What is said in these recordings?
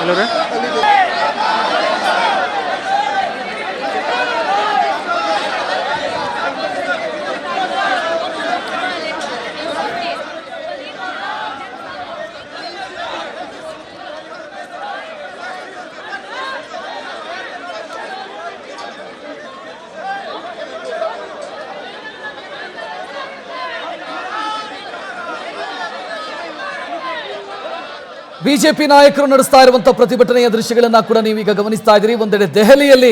ಎಲ್ಲರೇ BJP ನಾಯಕರು ನಡೆಸ್ತಾ ಇರುವಂತಹ ಪ್ರತಿಭಟನೆಯ ದೃಶ್ಯಗಳನ್ನ ಕೂಡ ನೀವೀಗ ಗಮನಿಸ್ತಾ ಇದ್ದೀರಿ. ಒಂದೆಡೆ ದೆಹಲಿಯಲ್ಲಿ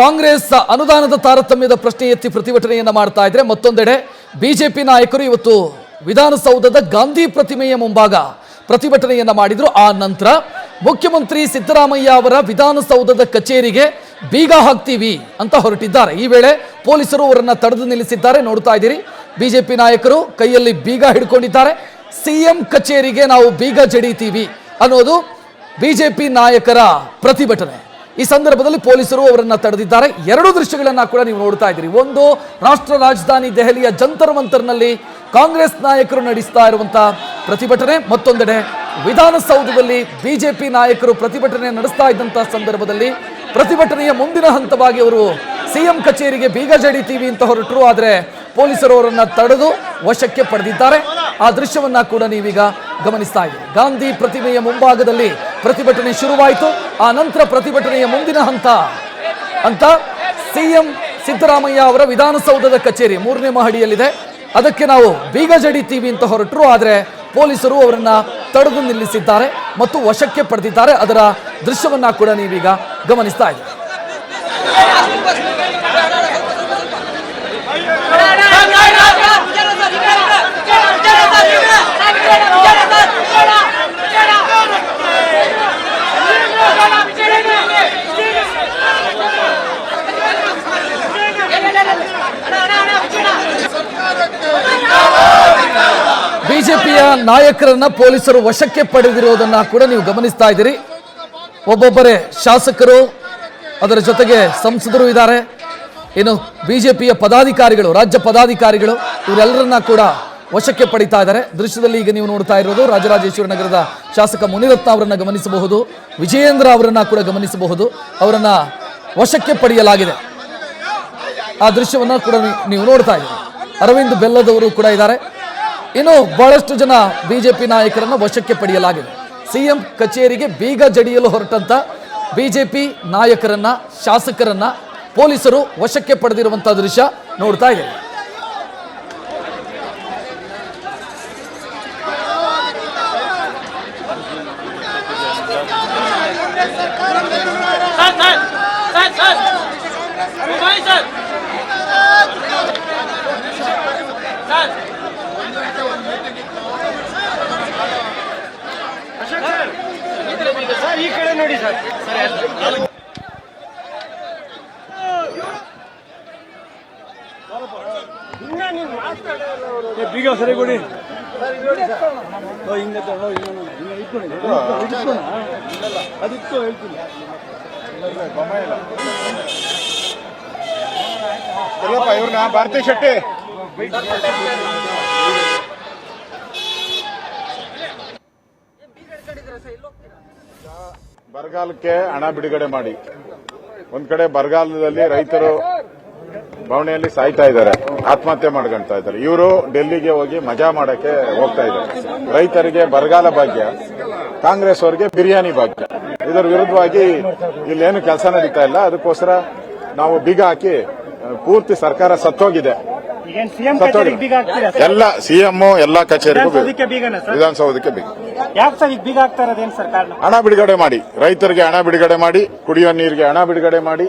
ಕಾಂಗ್ರೆಸ್ ಅನುದಾನದ ತಾರತಮ್ಯದ ಪ್ರಶ್ನೆ ಎತ್ತಿ ಪ್ರತಿಭಟನೆಯನ್ನ ಮಾಡ್ತಾ ಇದ್ರೆ, ಮತ್ತೊಂದೆಡೆ ಬಿಜೆಪಿ ನಾಯಕರು ಇವತ್ತು ವಿಧಾನಸೌಧದ ಗಾಂಧಿ ಪ್ರತಿಮೆಯ ಮುಂಭಾಗ ಪ್ರತಿಭಟನೆಯನ್ನ ಮಾಡಿದ್ರು. ಆ ನಂತರ ಮುಖ್ಯಮಂತ್ರಿ ಸಿದ್ದರಾಮಯ್ಯ ಅವರ ವಿಧಾನಸೌಧದ ಕಚೇರಿಗೆ ಬೀಗ ಹಾಕ್ತೀವಿ ಅಂತ ಹೊರಟಿದ್ದಾರೆ. ಈ ವೇಳೆ ಪೊಲೀಸರು ಅವರನ್ನ ತಡೆದು ನಿಲ್ಲಿಸಿದ್ದಾರೆ. ನೋಡ್ತಾ ಇದ್ದೀರಿ, ಬಿಜೆಪಿ ನಾಯಕರು ಕೈಯಲ್ಲಿ ಬೀಗ ಹಿಡ್ಕೊಂಡಿದ್ದಾರೆ. ಸಿಎಂ ಕಚೇರಿಗೆ ನಾವು ಬೀಗ ಜಡಿತೀವಿ ಅನ್ನೋದು ಬಿಜೆಪಿ ನಾಯಕರ ಪ್ರತಿಭಟನೆ. ಈ ಸಂದರ್ಭದಲ್ಲಿ ಪೊಲೀಸರು ಅವರನ್ನ ತಡೆದಿದ್ದಾರೆ. ಎರಡು ದೃಶ್ಯಗಳನ್ನ ಕೂಡ ನೀವು ನೋಡ್ತಾ ಇದ್ದೀರಿ. ಒಂದು, ರಾಷ್ಟ್ರ ರಾಜಧಾನಿ ದೆಹಲಿಯ ಜಂತರ್ ಮಂತರ್ನಲ್ಲಿ ಕಾಂಗ್ರೆಸ್ ನಾಯಕರು ನಡೆಸ್ತಾ ಇರುವಂತಹ ಪ್ರತಿಭಟನೆ. ಮತ್ತೊಂದೆಡೆ ವಿಧಾನಸೌಧದಲ್ಲಿ ಬಿಜೆಪಿ ನಾಯಕರು ಪ್ರತಿಭಟನೆ ನಡೆಸ್ತಾ ಇದ್ದಂತಹ ಸಂದರ್ಭದಲ್ಲಿ ಪ್ರತಿಭಟನೆಯ ಮುಂದಿನ ಹಂತವಾಗಿ ಅವರು ಸಿಎಂ ಕಚೇರಿಗೆ ಬೀಗ ಜಡಿತೀವಿ ಅಂತ ಹೊರಟರು. ಆದರೆ ಪೊಲೀಸರು ಅವರನ್ನ ತಡೆದು ವಶಕ್ಕೆ ಪಡೆದಿದ್ದಾರೆ. ಆ ದೃಶ್ಯವನ್ನ ಕೂಡ ನೀವೀಗ ಗಮನಿಸ್ತಾ ಇದ್ದೀರಿ. ಗಾಂಧಿ ಪ್ರತಿಮೆಯ ಮುಂಭಾಗದಲ್ಲಿ ಪ್ರತಿಭಟನೆ ಶುರುವಾಯಿತು. ಆ ನಂತರ ಪ್ರತಿಭಟನೆಯ ಮುಂದಿನ ಹಂತ ಅಂತ ಸಿಎಂ ಸಿದ್ದರಾಮಯ್ಯ ಅವರ ವಿಧಾನಸೌಧದ ಕಚೇರಿ 3ನೇ ಮಹಡಿಯಲ್ಲಿದೆ, ಅದಕ್ಕೆ ನಾವು ಬೀಗ ಜಡಿತೀವಿ ಅಂತ ಹೊರಟರು. ಆದರೆ ಪೊಲೀಸರು ಅವರನ್ನ ತಡೆದು ನಿಲ್ಲಿಸಿದ್ದಾರೆ ಮತ್ತು ವಶಕ್ಕೆ ಪಡೆದಿದ್ದಾರೆ. ಅದರ ದೃಶ್ಯವನ್ನ ಕೂಡ ನೀವೀಗ ಗಮನಿಸ್ತಾ ಇದ್ದೀರಿ. ಬಿಜೆಪಿಯ ನಾಯಕರನ್ನ ಪೊಲೀಸರು ವಶಕ್ಕೆ ಪಡೆದಿರುವುದನ್ನ ಕೂಡ ನೀವು ಗಮನಿಸ್ತಾ ಇದ್ದೀರಿ. ಒಬ್ಬೊಬ್ಬರೇ ಶಾಸಕರು, ಅದರ ಜೊತೆಗೆ ಸಂಸದರು ಇದ್ದಾರೆ. ಇನ್ನು ಬಿಜೆಪಿಯ ಪದಾಧಿಕಾರಿಗಳು, ರಾಜ್ಯ ಪದಾಧಿಕಾರಿಗಳು, ಇವರೆಲ್ಲರನ್ನ ಕೂಡ ವಶಕ್ಕೆ ಪಡಿತಾ ಇದ್ದಾರೆ. ದೃಶ್ಯದಲ್ಲಿ ಈಗ ನೀವು ನೋಡ್ತಾ ಇರೋದು ರಾಜರಾಜೇಶ್ವರಿ ನಗರದ ಶಾಸಕ ಮುನಿರತ್ನ ಅವರನ್ನ ಗಮನಿಸಬಹುದು, ವಿಜಯೇಂದ್ರ ಅವರನ್ನ ಕೂಡ ಗಮನಿಸಬಹುದು. ಅವರನ್ನ ವಶಕ್ಕೆ ಪಡೆಯಲಾಗಿದೆ. ಆ ದೃಶ್ಯವನ್ನ ಕೂಡ ನೀವು ನೋಡ್ತಾ ಇದ್ದೀರಿ. ಅರವಿಂದ್ ಬೆಲ್ಲದವರು ಕೂಡ ಇದ್ದಾರೆ. ಇನ್ನು ಬಹಳಷ್ಟು ಜನ ಬಿಜೆಪಿ ನಾಯಕರನ್ನ ವಶಕ್ಕೆ ಪಡೆಯಲಾಗಿದೆ. ಸಿಎಂ ಕಚೇರಿಗೆ ಬೀಗ ಜಡಿಯಲು ಹೊರಟಂತ ಬಿಜೆಪಿ ನಾಯಕರನ್ನ, ಶಾಸಕರನ್ನ ಪೊಲೀಸರು ವಶಕ್ಕೆ ಪಡೆದಿರುವಂತಹ ದೃಶ್ಯ ನೋಡ್ತಾ ಇದ್ದೀವಿ. ಈ ಕಡೆ ನೋಡಿ ಸರ್. ಬೀಗ ಸರಿ ಕೊಡಿ. ಅದಿತ್ತು ಹೇಳ್ತೀನಿ. ಇವ್ರನ್ನ ಭಾರತಿ ಶೆಟ್ಟಿ ಬರಗಾಲಕ್ಕೆ ಹಣ ಬಿಡುಗಡೆ ಮಾಡಿ. ಒಂದ್ ಕಡೆ ಬರಗಾಲದಲ್ಲಿ ರೈತರು ಬವಣೆಯಲ್ಲಿ ಸಾಯ್ತಾ ಇದ್ದಾರೆ, ಆತ್ಮಹತ್ಯೆ ಮಾಡ್ಕೊಳ್ತಾ ಇದ್ದಾರೆ. ಇವರು ಡೆಲ್ಲಿಗೆ ಹೋಗಿ ಮಜಾ ಮಾಡಕ್ಕೆ ಹೋಗ್ತಾ ಇದ್ದಾರೆ. ರೈತರಿಗೆ ಬರಗಾಲ ಭಾಗ್ಯ, ಕಾಂಗ್ರೆಸ್ ಅವರಿಗೆ ಬಿರಿಯಾನಿ ಭಾಗ್ಯ. ಇದರ ವಿರುದ್ಧವಾಗಿ ಇಲ್ಲೇನು ಕೆಲಸ ನಡೀತಾ ಇಲ್ಲ. ಅದಕ್ಕೋಸ್ಕರ ನಾವು ಬೀಗ ಹಾಕಿ ಪೂರ್ತಿ ಸರ್ಕಾರ ಸತ್ತೋಗಿದೆ. ಎಲ್ಲ ಸಿಎಂ ಎಲ್ಲ ಕಚೇರಿಗೂ ವಿಧಾನಸೌಧಕ್ಕೆ ಬೀಗ. ಹಣ ಬಿಡುಗಡೆ ಮಾಡಿ, ರೈತರಿಗೆ ಹಣ ಬಿಡುಗಡೆ ಮಾಡಿ, ಕುಡಿಯುವ ನೀರಿಗೆ ಹಣ ಬಿಡುಗಡೆ ಮಾಡಿ,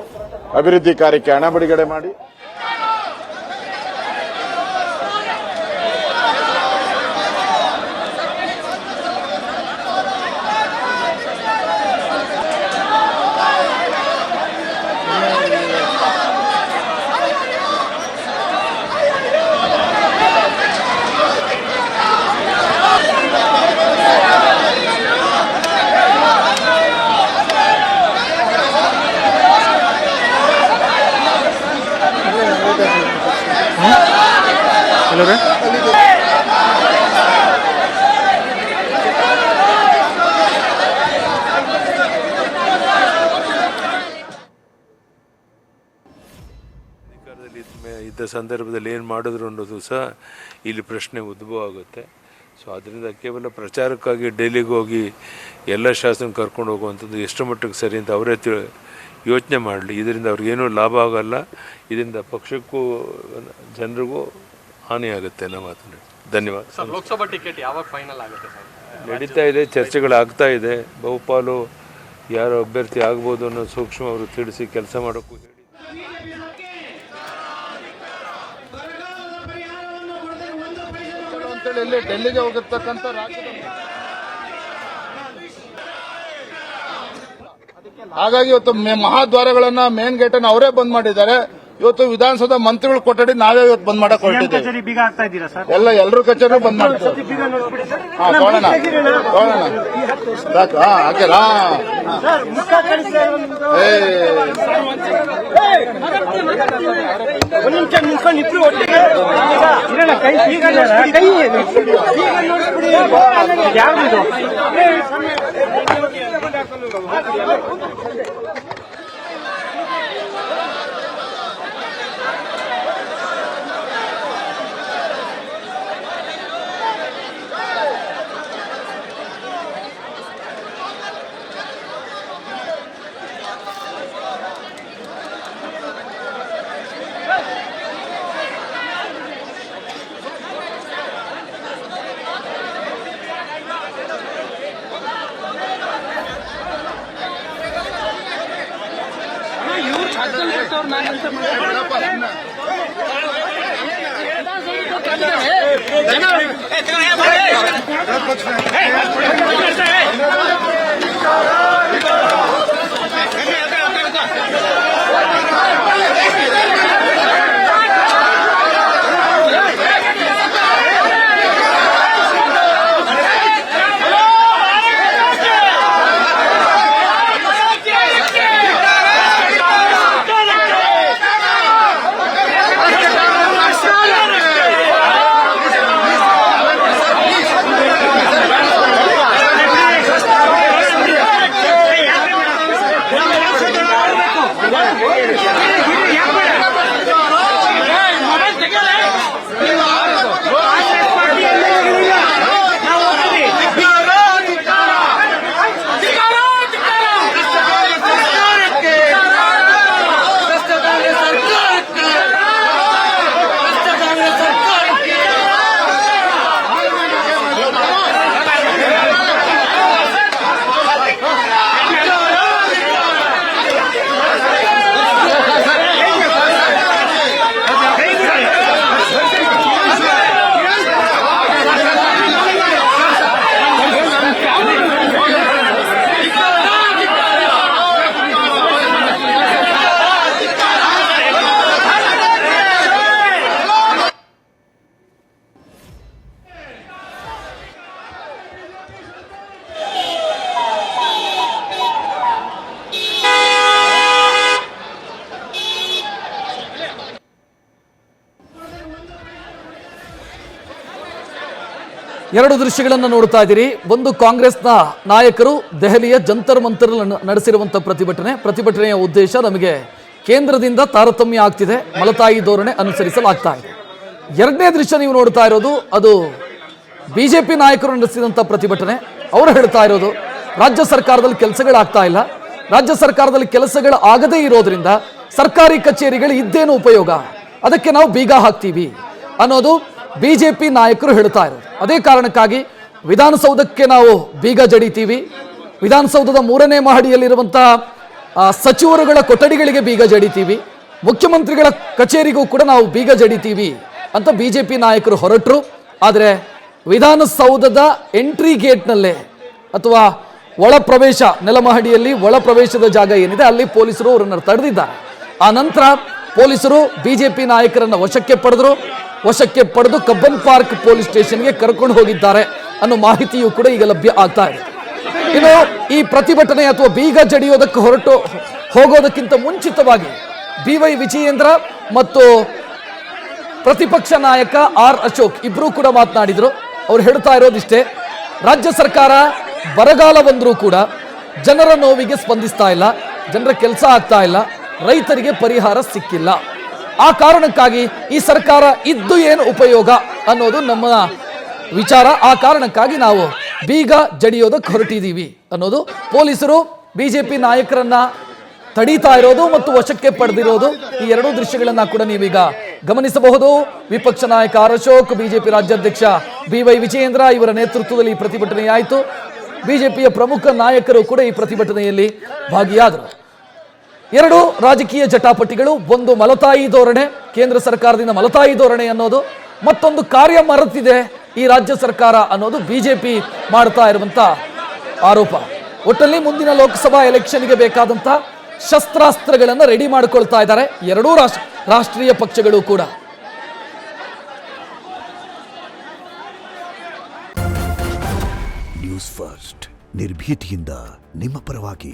ಅಭಿವೃದ್ಧಿ ಕಾರ್ಯಕ್ಕೆ ಹಣ ಬಿಡುಗಡೆ ಮಾಡಿ. ಎಲ್ಲರೇ ಇದ್ದ ಸಂದರ್ಭದಲ್ಲಿ ಏನು ಮಾಡಿದ್ರು ಅನ್ನೋದು ಸಹ ಇಲ್ಲಿ ಪ್ರಶ್ನೆ ಉದ್ಭವ ಆಗುತ್ತೆ. ಸೊ ಅದರಿಂದ ಕೇವಲ ಪ್ರಚಾರಕ್ಕಾಗಿ ಡೆಲ್ಲಿಗೆ ಹೋಗಿ ಎಲ್ಲ ಶಾಸನ ಕರ್ಕೊಂಡು ಹೋಗುವಂಥದ್ದು ಎಷ್ಟು ಮಟ್ಟಿಗೆ ಸರಿ ಅಂತ ಅವರೇ ಯೋಚನೆ ಮಾಡಲಿ. ಇದರಿಂದ ಅವ್ರಿಗೇನೂ ಲಾಭ ಆಗಲ್ಲ, ಇದರಿಂದ ಪಕ್ಷಕ್ಕೂ ಜನರಿಗೂ ಹಾನಿ ಆಗುತ್ತೆ ಅನ್ನೋ ಮಾತನ್ನು. ಧನ್ಯವಾದ. ಸರ್, ಲೋಕಸಭಾ ಟಿಕೆಟ್ ಯಾವಾಗ ಫೈನಲ್ ಆಗುತ್ತೆ ಸರ್? ನಡೀತಾ ಇದೆ, ಚರ್ಚೆಗಳಾಗ್ತಾ ಇದೆ. ಬಹುಪಾಲು ಯಾರು ಅಭ್ಯರ್ಥಿ ಆಗ್ಬೋದು ಅನ್ನೋ ಸೂಕ್ಷ್ಮ ಅವರು ತಿಳಿಸಿ ಕೆಲಸ ಮಾಡೋಕ್ಕೂ ಹೇಳಿ. ಅಂತೇಳಿ ಡೆಲ್ಲಿಗೆ ಹೋಗಿರ್ತಕ್ಕಂಥ ಹಾಗಾಗಿ ಇವತ್ತು ಮಹಾದ್ವಾರಗಳನ್ನ ಮೇನ್ ಗೇಟ್ ಅನ್ನು ಅವರೇ ಬಂದ್ ಮಾಡಿದ್ದಾರೆ. ಇವತ್ತು ವಿಧಾನಸೌಧ ಮಂತ್ರಿಗಳು ಕೊಠಡಿ ನಾವೇ ಇವತ್ತು ಬಂದ್ ಮಾಡಕ್ ಹೊರಟಿದ್ದೇವೆ. ಎಲ್ಲರೂ ಕಚೇರಿ ಬಂದ್ ಮಾಡ್ತಾರೆ. ನೋಡೋಣ ಹಾಕ್ಯಾರಾ ಎರಡು ದೃಶ್ಯಗಳನ್ನು ನೋಡ್ತಾ ಇದ್ದೀರಿ. ಒಂದು ಕಾಂಗ್ರೆಸ್ನ ನಾಯಕರು ದೆಹಲಿಯ ಜಂತರ್ ಮಂತರ್ ನಡೆಸಿರುವಂಥ ಪ್ರತಿಭಟನೆಯ ಉದ್ದೇಶ ನಮಗೆ ಕೇಂದ್ರದಿಂದ ತಾರತಮ್ಯ ಆಗ್ತಿದೆ, ಮಲತಾಯಿ ಧೋರಣೆ ಅನುಸರಿಸಲಾಗ್ತಾ ಇದೆ. ಎರಡನೇ ದೃಶ್ಯ ನೀವು ನೋಡ್ತಾ ಇರೋದು ಅದು ಬಿಜೆಪಿ ನಾಯಕರು ನಡೆಸಿದಂಥ ಪ್ರತಿಭಟನೆ. ಅವರು ಹೇಳ್ತಾ ಇರೋದು ರಾಜ್ಯ ಸರ್ಕಾರದಲ್ಲಿ ಕೆಲಸಗಳಾಗ್ತಾ ಇಲ್ಲ, ರಾಜ್ಯ ಸರ್ಕಾರದಲ್ಲಿ ಕೆಲಸಗಳು ಆಗದೇ ಇರೋದ್ರಿಂದ ಸರ್ಕಾರಿ ಕಚೇರಿಗಳು ಇದ್ದೇನು ಉಪಯೋಗ, ಅದಕ್ಕೆ ನಾವು ಬೀಗ ಹಾಕ್ತೀವಿ ಅನ್ನೋದು ಬಿಜೆಪಿ ನಾಯಕರು ಹೇಳ್ತಾ ಇರೋದು. ಅದೇ ಕಾರಣಕ್ಕಾಗಿ ವಿಧಾನಸೌಧಕ್ಕೆ ನಾವು ಬೀಗ ಜಡಿತೀವಿ, ವಿಧಾನಸೌಧದ 3ನೇ ಮಹಡಿಯಲ್ಲಿರುವಂತಹ ಸಚಿವರುಗಳ ಕೊಠಡಿಗಳಿಗೆ ಬೀಗ ಜಡಿತೀವಿ, ಮುಖ್ಯಮಂತ್ರಿಗಳ ಕಚೇರಿಗೂ ಕೂಡ ನಾವು ಬೀಗ ಜಡಿತೀವಿ ಅಂತ ಬಿಜೆಪಿ ನಾಯಕರು ಹೊರಟರು. ಆದರೆ ವಿಧಾನಸೌಧದ ಎಂಟ್ರಿ ಗೇಟ್ನಲ್ಲೇ ಅಥವಾ ಒಳ ಪ್ರವೇಶ ನೆಲಮಹಡಿಯಲ್ಲಿ ಒಳ ಪ್ರವೇಶದ ಜಾಗ ಏನಿದೆ ಅಲ್ಲಿ ಪೊಲೀಸರು ಅವರನ್ನು ತಡೆದಿದ್ದಾರೆ. ಆ ನಂತರ ಪೊಲೀಸರು ಬಿಜೆಪಿ ನಾಯಕರನ್ನು ವಶಕ್ಕೆ ಪಡೆದು ಕಬ್ಬನ್ ಪಾರ್ಕ್ ಪೊಲೀಸ್ ಸ್ಟೇಷನ್ಗೆ ಕರ್ಕೊಂಡು ಹೋಗಿದ್ದಾರೆ ಅನ್ನೋ ಮಾಹಿತಿಯೂ ಕೂಡ ಈಗ ಲಭ್ಯ ಆಗ್ತಾ ಇದೆ. ಇನ್ನು ಈ ಪ್ರತಿಭಟನೆ ಅಥವಾ ಬೀಗ ಜಡಿಯೋದಕ್ಕೆ ಹೋಗೋದಕ್ಕಿಂತ ಮುಂಚಿತವಾಗಿ BY ವಿಜಯೇಂದ್ರ ಮತ್ತು ಪ್ರತಿಪಕ್ಷ ನಾಯಕ R ಅಶೋಕ್ ಇಬ್ರು ಕೂಡ ಮಾತನಾಡಿದ್ರು. ಅವ್ರು ಹೇಳ್ತಾ ಇರೋದಿಷ್ಟೇ, ರಾಜ್ಯ ಸರ್ಕಾರ ಬರಗಾಲ ಬಂದರೂ ಕೂಡ ಜನರ ನೋವಿಗೆ ಸ್ಪಂದಿಸ್ತಾ ಇಲ್ಲ, ಜನರ ಕೆಲಸ ಆಗ್ತಾ ಇಲ್ಲ, ರೈತರಿಗೆ ಪರಿಹಾರ ಸಿಕ್ಕಿಲ್ಲ. ಆ ಕಾರಣಕ್ಕಾಗಿ ಈ ಸರ್ಕಾರ ಇದ್ದು ಏನು ಉಪಯೋಗ ಅನ್ನೋದು ನಮ್ಮ ವಿಚಾರ. ಆ ಕಾರಣಕ್ಕಾಗಿ ನಾವು ಬೀಗ ಜಡಿಯೋದಕ್ಕೆ ಹೊರಟಿದ್ದೀವಿ ಅನ್ನೋದು ಪೊಲೀಸರು ಬಿಜೆಪಿ ನಾಯಕರನ್ನ ತಡೀತಾ ಇರೋದು ಮತ್ತು ವಶಕ್ಕೆ ಪಡೆದಿರೋದು, ಈ ಎರಡೂ ದೃಶ್ಯಗಳನ್ನ ಕೂಡ ನೀವೀಗ ಗಮನಿಸಬಹುದು. ವಿಪಕ್ಷ ನಾಯಕ ಆರ್ ಅಶೋಕ್, ಬಿಜೆಪಿ ರಾಜ್ಯಾಧ್ಯಕ್ಷ BY ವಿಜಯೇಂದ್ರ ಇವರ ನೇತೃತ್ವದಲ್ಲಿ ಈ ಪ್ರತಿಭಟನೆಯಾಯಿತು. ಬಿಜೆಪಿಯ ಪ್ರಮುಖ ನಾಯಕರು ಕೂಡ ಈ ಪ್ರತಿಭಟನೆಯಲ್ಲಿ ಭಾಗಿಯಾದರು. ಎರಡು ರಾಜಕೀಯ ಜಟಾಪಟಿಗಳು, ಒಂದು ಮಲತಾಯಿ ಧೋರಣೆ, ಕೇಂದ್ರ ಸರ್ಕಾರದಿಂದ ಮಲತಾಯಿ ಧೋರಣೆ ಅನ್ನೋದು, ಮತ್ತೊಂದು ಕಾರ್ಯ ಮರೆತಿದೆ ಈ ರಾಜ್ಯ ಸರ್ಕಾರ ಅನ್ನೋದು ಬಿಜೆಪಿ ಮಾಡ್ತಾ ಇರುವಂತ ಆರೋಪ. ಒಟ್ಟಲ್ಲಿ ಮುಂದಿನ ಲೋಕಸಭಾ ಎಲೆಕ್ಷನ್ಗೆ ಬೇಕಾದಂತ ಶಸ್ತ್ರಾಸ್ತ್ರಗಳನ್ನು ರೆಡಿ ಮಾಡಿಕೊಳ್ತಾ ಇದ್ದಾರೆ ಎರಡೂ ರಾಷ್ಟ್ರೀಯ ಪಕ್ಷಗಳು ಕೂಡ. ನ್ಯೂಸ್ ಫಸ್ಟ್ ನಿರ್ಭೀತಿಯಿಂದ ನಿಮ್ಮ ಪರವಾಗಿ.